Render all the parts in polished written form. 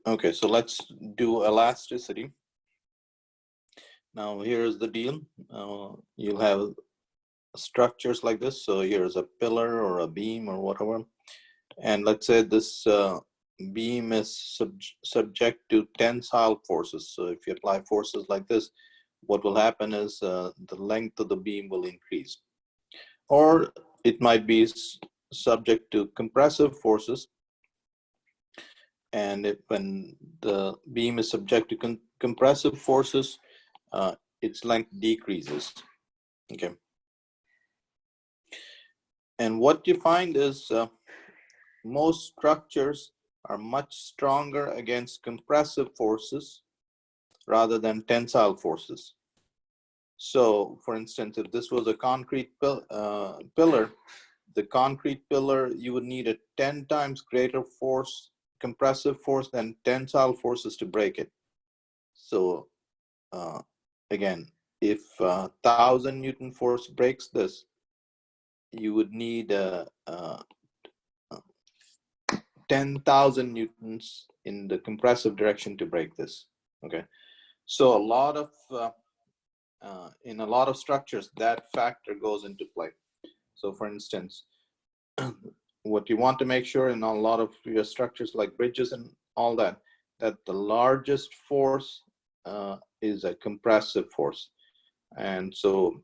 Okay, so let's do elasticity. Now here's the deal. You'll have structures like this. So here's a pillar or a beam or whatever. And let's say this beam is subject to tensile forces. So if you apply forces like this, what will happen is the length of the beam will increase. Or it might be subject to compressive forces. And when the beam is subject to compressive forces, its length decreases. Okay. And what you find is most structures are much stronger against compressive forces rather than tensile forces. So, for instance, if this was a concrete pillar, the concrete pillar, you would need a 10 times greater force, compressive force, than tensile forces to break it. So, again, if 1,000 Newton force breaks this, you would need 10,000 Newtons in the compressive direction to break this. Okay, so a lot of in a lot of structures that factor goes into play. So, for instance, what you want to make sure in a lot of your structures like bridges and all that, that the largest force is a compressive force, and so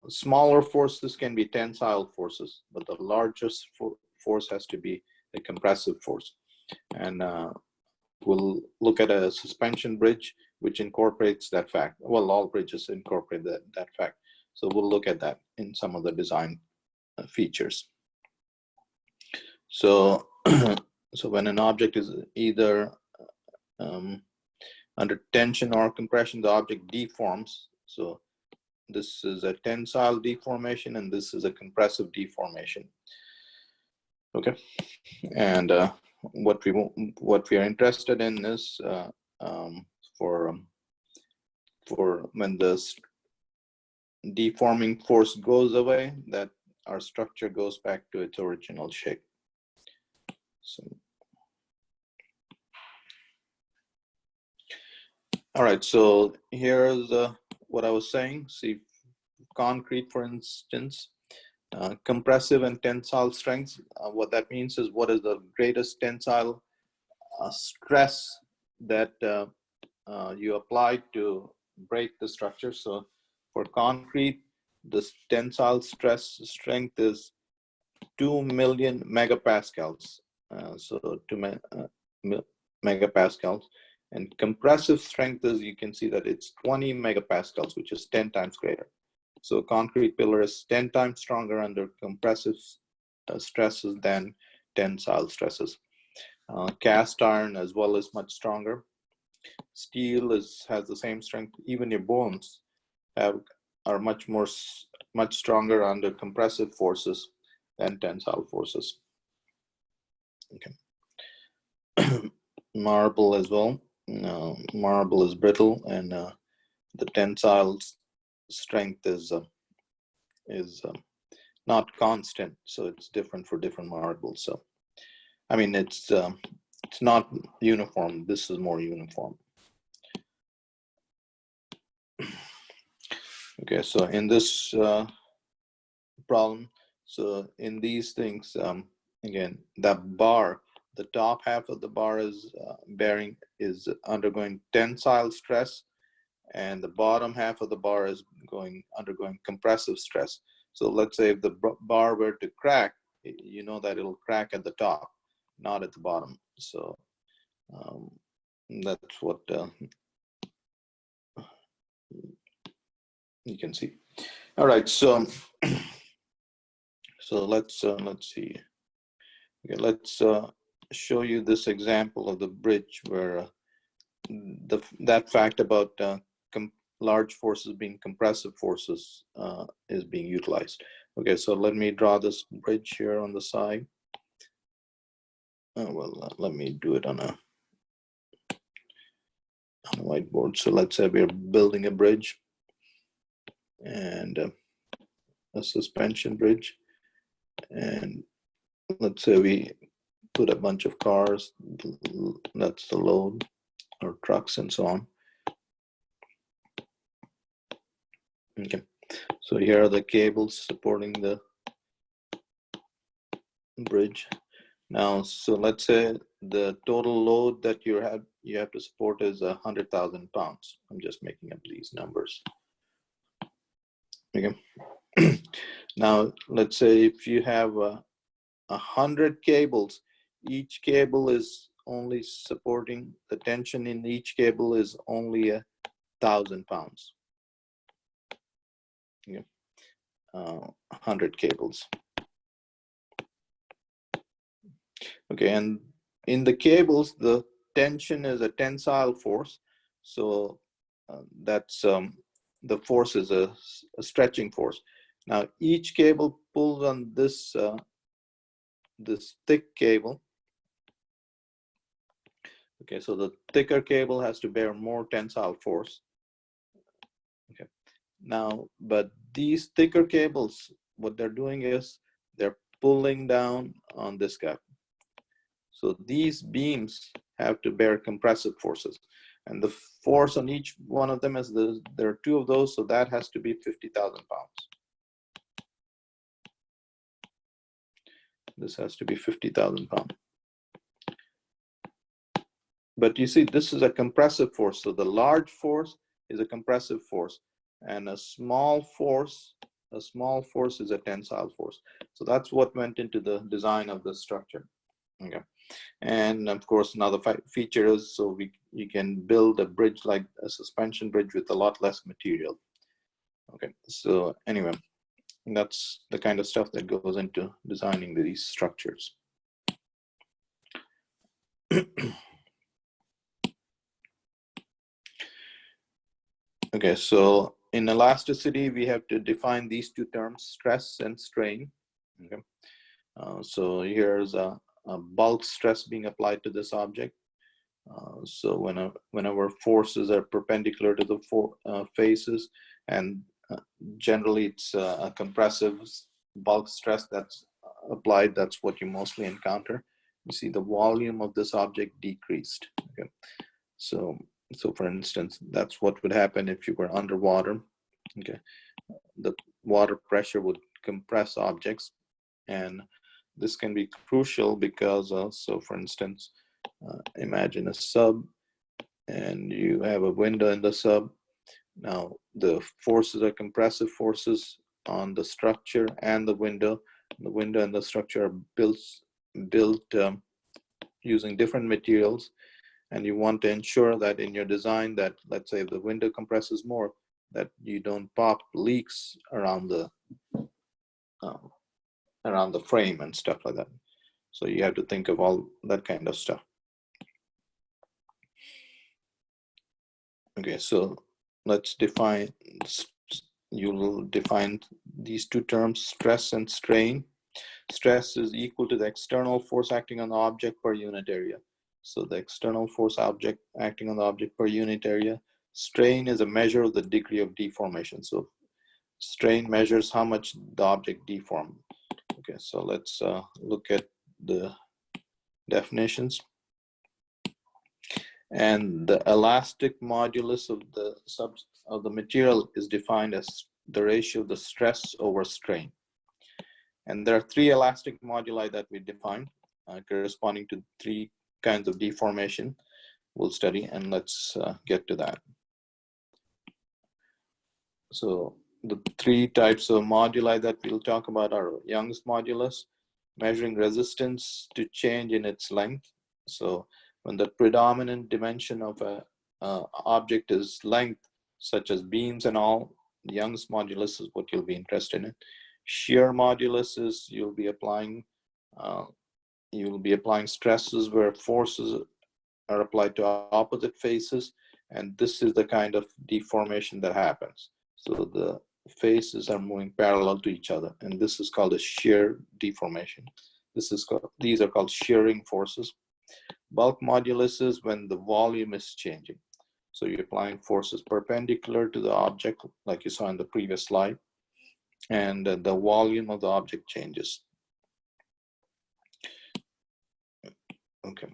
smaller forces can be tensile forces, but the largest force has to be a compressive force. And we'll look at a suspension bridge which incorporates that fact. Well, all bridges incorporate that fact. So we'll look at that in some of the design features. So, so when an object is either under tension or compression, the object deforms. So this is a tensile deformation and this is a compressive deformation. Okay, and what we are interested in is for when the deforming force goes away, that our structure goes back to its original shape. So, all right, so here's what I was saying. See, concrete, for instance, compressive and tensile strengths. What that means is what is the greatest tensile stress that you apply to break the structure. So for concrete, the tensile stress strength is 2 million megapascals. So 2 megapascals. And compressive strength is, you can see that it's 20 megapascals, which is 10 times greater. So concrete pillar is 10 times stronger under compressive stresses than tensile stresses. Cast iron as well is much stronger. Steel has the same strength. Even your bones are much stronger under compressive forces than tensile forces. Okay. Marble as well. Marble is brittle, and the tensile strength is not constant, so it's different for different marbles. So, I mean, it's not uniform. This is more uniform. Okay, so in this problem, so in these things, again, that bar, the top half of the bar is undergoing tensile stress, and the bottom half of the bar is undergoing compressive stress. So let's say if the bar were to crack, you know that it'll crack at the top, not at the bottom. So that's what you can see. All right, so let's see. Okay, let's show you this example of the bridge where that fact about large forces being compressive forces is being utilized. Okay, so let me draw this bridge here on the side. Let me do it on a whiteboard. So let's say we're building a bridge and a suspension bridge, and let's say we put a bunch of cars, that's the load, or trucks and so on. Okay, so here are the cables supporting the bridge. Now, so let's say the total load that you have to support is 100,000 pounds. I'm just making up these numbers. Okay. Now, let's say if you have 100 cables, each cable is only supporting, the tension in each cable is only 1,000 pounds. Okay. 100 cables. Okay, and in the cables, the tension is a tensile force. So that's the force is a stretching force. Now each cable pulls on this this thick cable. Okay, so the thicker cable has to bear more tensile force. Okay, now but these thicker cables, what they're doing is they're pulling down on this guy. So these beams have to bear compressive forces, and the force on each one of them is there are two of those, so that has to be 50,000 pounds. This has to be 50,000 pounds. But you see, this is a compressive force. So the large force is a compressive force, and a small force is a tensile force. So that's what went into the design of the structure. Okay. And of course, another feature is so you can build a bridge like a suspension bridge with a lot less material. Okay, so anyway, that's the kind of stuff that goes into designing these structures. Okay, so in elasticity, we have to define these two terms, stress and strain. Okay, so here's a bulk stress being applied to this object. So whenever forces are perpendicular to the faces, and generally it's a compressive bulk stress that's applied, that's what you mostly encounter. You see the volume of this object decreased. Okay, so for instance, that's what would happen if you were underwater. Okay, the water pressure would compress objects, and this can be crucial because so for instance, imagine a sub and you have a window in the sub. Now the forces are compressive forces on the structure and the window. The window and the structure are built using different materials, and you want to ensure that in your design that, let's say, if the window compresses more, that you don't pop leaks around the frame and stuff like that. So you have to think of all that kind of stuff. Okay, so let's define, you will define these two terms, stress and strain. Stress is equal to the external force acting on the object per unit area. So the external force acting on the object per unit area. Strain is a measure of the degree of deformation. So strain measures how much the object deformed. Okay, so let's look at the definitions. And the elastic modulus of the material is defined as the ratio of the stress over strain. And there are three elastic moduli that we define, corresponding to three kinds of deformation we'll study, and let's get to that. So the three types of moduli that we'll talk about are Young's modulus, measuring resistance to change in its length. So when the predominant dimension of a object is length, such as beams and all, Young's modulus is what you'll be interested in. Shear modulus is you'll be applying stresses where forces are applied to opposite faces, and this is the kind of deformation that happens. So the faces are moving parallel to each other, and this is called a shear deformation. These are called shearing forces. Bulk modulus is when the volume is changing. So you're applying forces perpendicular to the object, like you saw in the previous slide, and the volume of the object changes. Okay.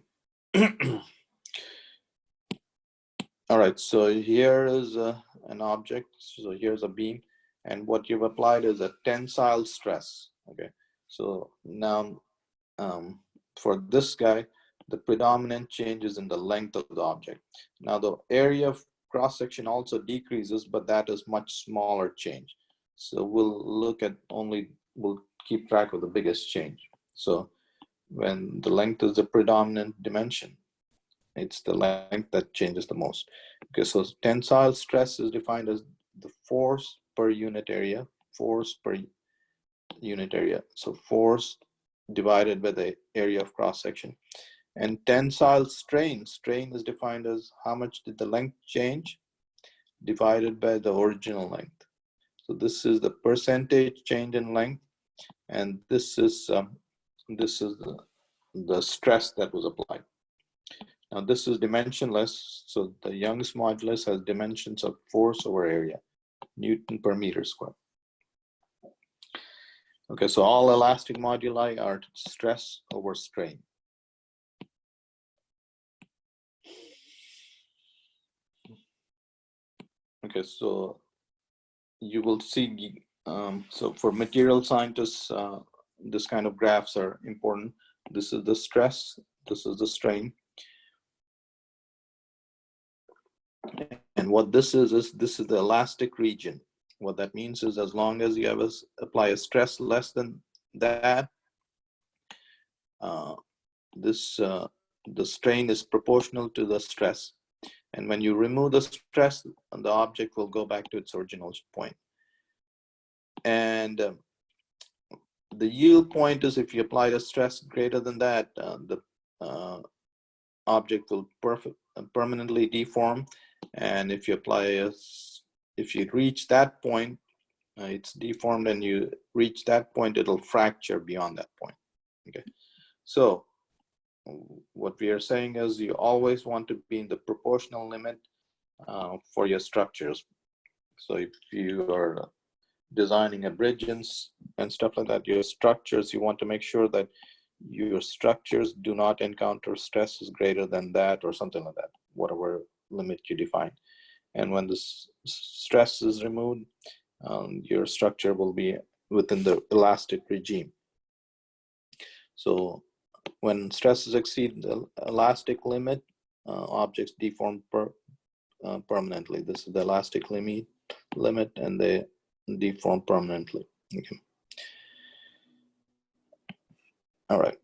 All right, so here is an object. So here's a beam, and what you've applied is a tensile stress. Okay, so now for this guy, the predominant change is in the length of the object. Now the area of cross section also decreases, but that is much smaller change. So we'll keep track of the biggest change. So when the length is the predominant dimension, it's the length that changes the most. Okay, so tensile stress is defined as the force per unit area, force per unit area. So force divided by the area of cross section. And tensile strain, strain is defined as how much did the length change divided by the original length. So this is the percentage change in length, and this is the stress that was applied. Now this is dimensionless, so the Young's modulus has dimensions of force over area, Newton per meter square. Okay, so all elastic moduli are stress over strain. Okay, so you will see, so for material scientists, this kind of graphs are important. This is the stress, this is the strain. And what this is this is the elastic region. What that means is as long as you apply a stress less than that, the strain is proportional to the stress. And when you remove the stress, the object will go back to its original point. And the yield point is if you apply a stress greater than that, the object will permanently deform. And if you if you reach that point, it's deformed, and you reach that point, it'll fracture beyond that point. Okay, so what we are saying is you always want to be in the proportional limit for your structures. So if you are designing a bridge and stuff like that, your structures, you want to make sure that your structures do not encounter stresses greater than that or something like that, whatever limit you define. And when the stress is removed, your structure will be within the elastic regime. So when stresses exceed the elastic limit, objects deform permanently. This is the elastic limit, and they deform permanently. Okay. All right.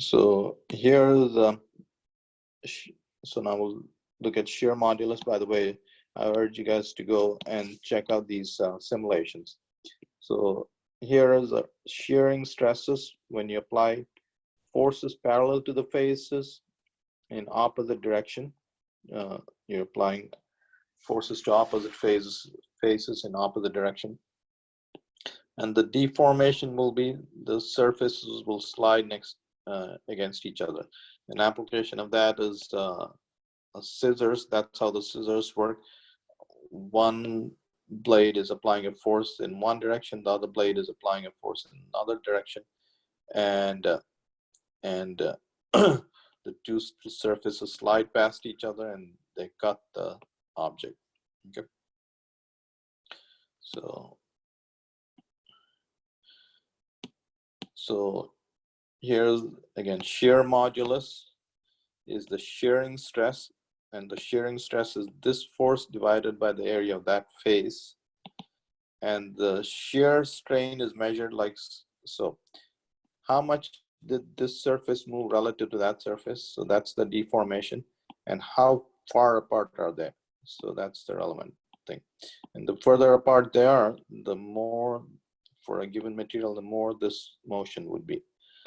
So here is so now we'll look at shear modulus. By the way, I urge you guys to go and check out these simulations. So here is the shearing stresses when you apply forces parallel to the faces in opposite direction. You're applying forces to opposite faces in opposite direction. And the deformation will be the surfaces will slide against each other. An application of that is scissors. That's how the scissors work. One blade is applying a force in one direction, the other blade is applying a force in another direction, and the two surfaces slide past each other and they cut the object. Okay. So here's again shear modulus is the shearing stress, and the shearing stress is this force divided by the area of that face, and the shear strain is measured like so. How much did this surface move relative to that surface? So that's the deformation. And how far apart are they? So that's the relevant thing. And the further apart they are, the more, for a given material, the more this motion would be.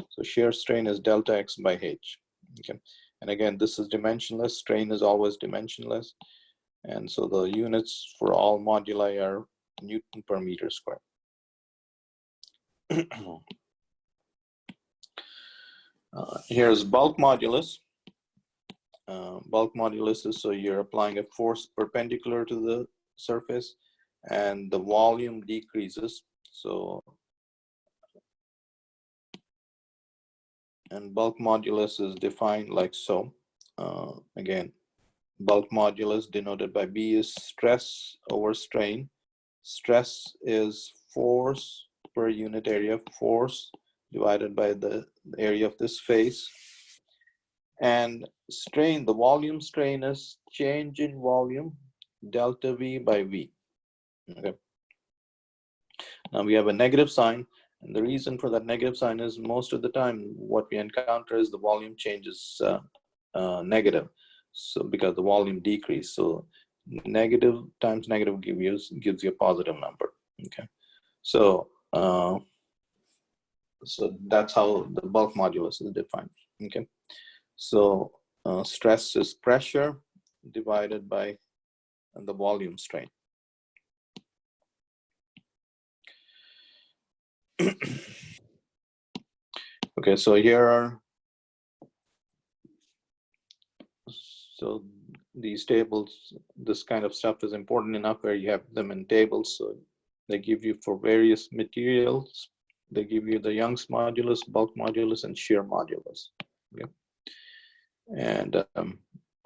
So shear strain is delta x by h. Okay. And again, this is dimensionless. Strain is always dimensionless. And so the units for all moduli are Newton per meter square. Here's bulk modulus. Bulk modulus is so you're applying a force perpendicular to the surface and the volume decreases. So And bulk modulus is defined like so. Again, bulk modulus denoted by B is stress over strain. Stress is force per unit area, force divided by the area of this face. And strain, the volume strain is change in volume, delta V by V. Okay. Now we have a negative sign, and the reason for that negative sign is most of the time what we encounter is the volume change is negative. So because the volume decrease, so negative times negative gives you a positive number. Okay, so so that's how the bulk modulus is defined. Okay, so stress is pressure divided by the volume strain. Okay, so here are, so these tables, this kind of stuff is important enough where you have them in tables. So they give you for various materials, they give you the Young's modulus, bulk modulus, and shear modulus. Okay. And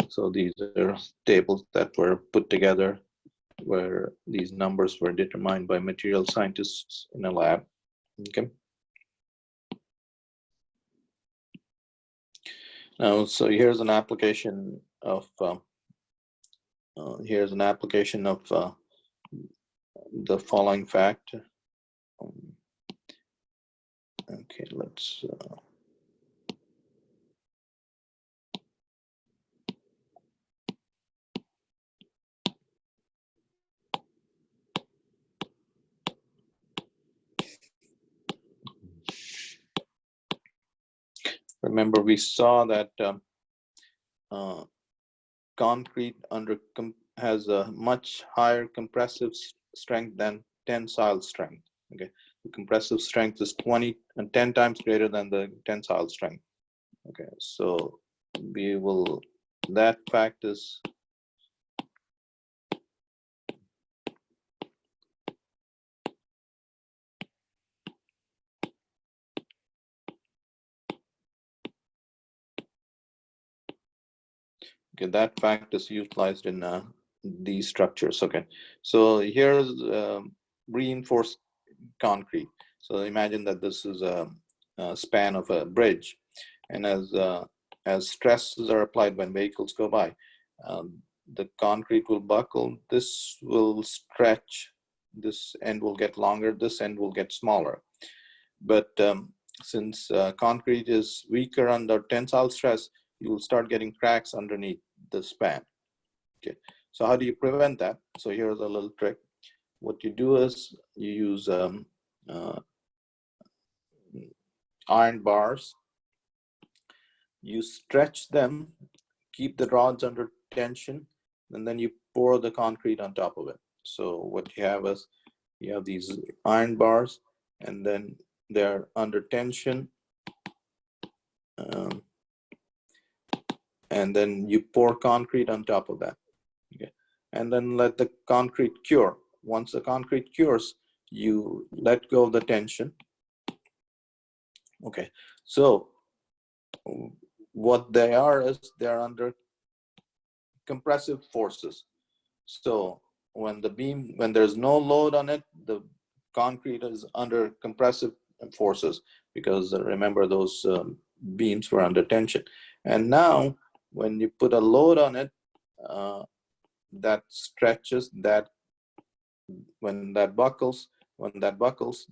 so these are tables that were put together where these numbers were determined by material scientists in a lab. Okay. Now, so here's an application of the following fact. Okay, let's remember we saw that concrete has a much higher compressive strength than tensile strength. Okay, the compressive strength is 10 times greater than the tensile strength. Okay, so we will, that fact is okay, that fact is utilized in these structures. Okay, so here's reinforced concrete. So imagine that this is a span of a bridge, and as stresses are applied when vehicles go by, the concrete will buckle. This will stretch. This end will get longer. This end will get smaller. But since concrete is weaker under tensile stress, you will start getting cracks underneath the span. Okay, so how do you prevent that? So here's a little trick. What you do is you use iron bars. You stretch them, keep the rods under tension, and then you pour the concrete on top of it. So what you have is you have these iron bars, and then they're under tension, and then you pour concrete on top of that. Okay, and then let the concrete cure. Once the concrete cures, you let go of the tension. Okay, so what they are is they're under compressive forces. So when the beam, when there's no load on it, the concrete is under compressive forces, because remember those beams were under tension. And now when you put a load on it, that stretches, that when that buckles,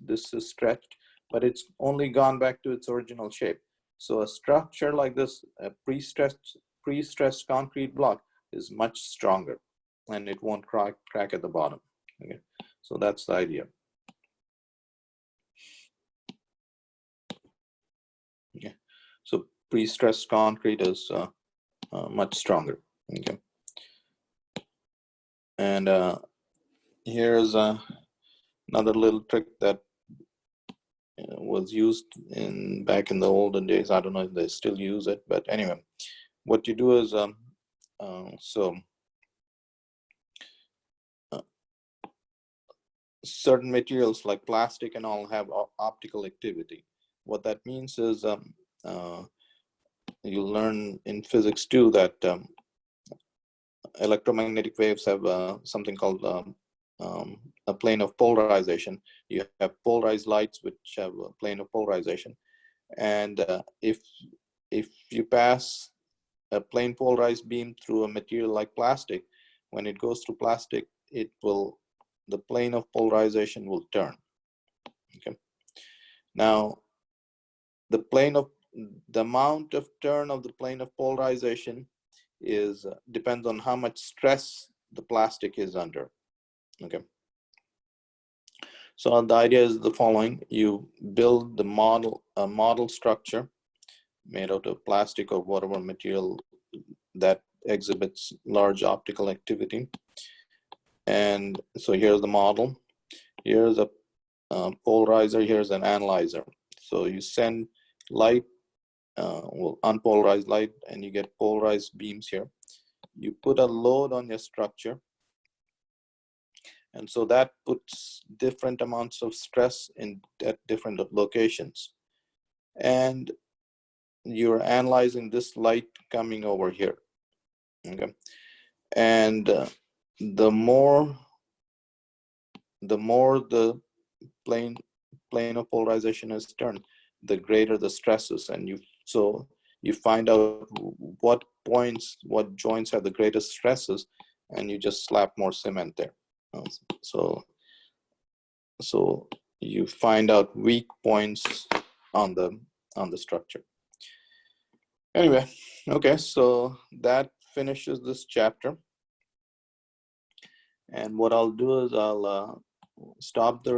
this is stretched, but it's only gone back to its original shape. So a structure like this, a pre-stressed concrete block, is much stronger, and it won't crack at the bottom. Okay, so that's the idea. Okay, so pre-stressed concrete is much stronger. Okay, and here's another little trick that was used back in the olden days. I don't know if they still use it, but anyway, what you do is certain materials like plastic and all have optical activity. What that means is you'll learn in physics too that electromagnetic waves have something called a plane of polarization. You have polarized lights which have a plane of polarization, and if you pass a plane polarized beam through a material like plastic, when it goes through plastic, the plane of polarization will turn. Okay. Now, the amount of turn of the plane of polarization depends on how much stress the plastic is under. Okay. So the idea is the following: you build a model structure made out of plastic or whatever material that exhibits large optical activity. And so here's the model. Here's a polarizer. Here's an analyzer. So you send light, unpolarized light, and you get polarized beams here. You put a load on your structure, and so that puts different amounts of stress at different locations. And you're analyzing this light coming over here. Okay. And the more the plane of polarization is turned, the greater the stresses, and you find out what joints have the greatest stresses, and you just slap more cement there. So you find out weak points on the structure. Anyway, okay, so that finishes this chapter. And what I'll do is I'll stop the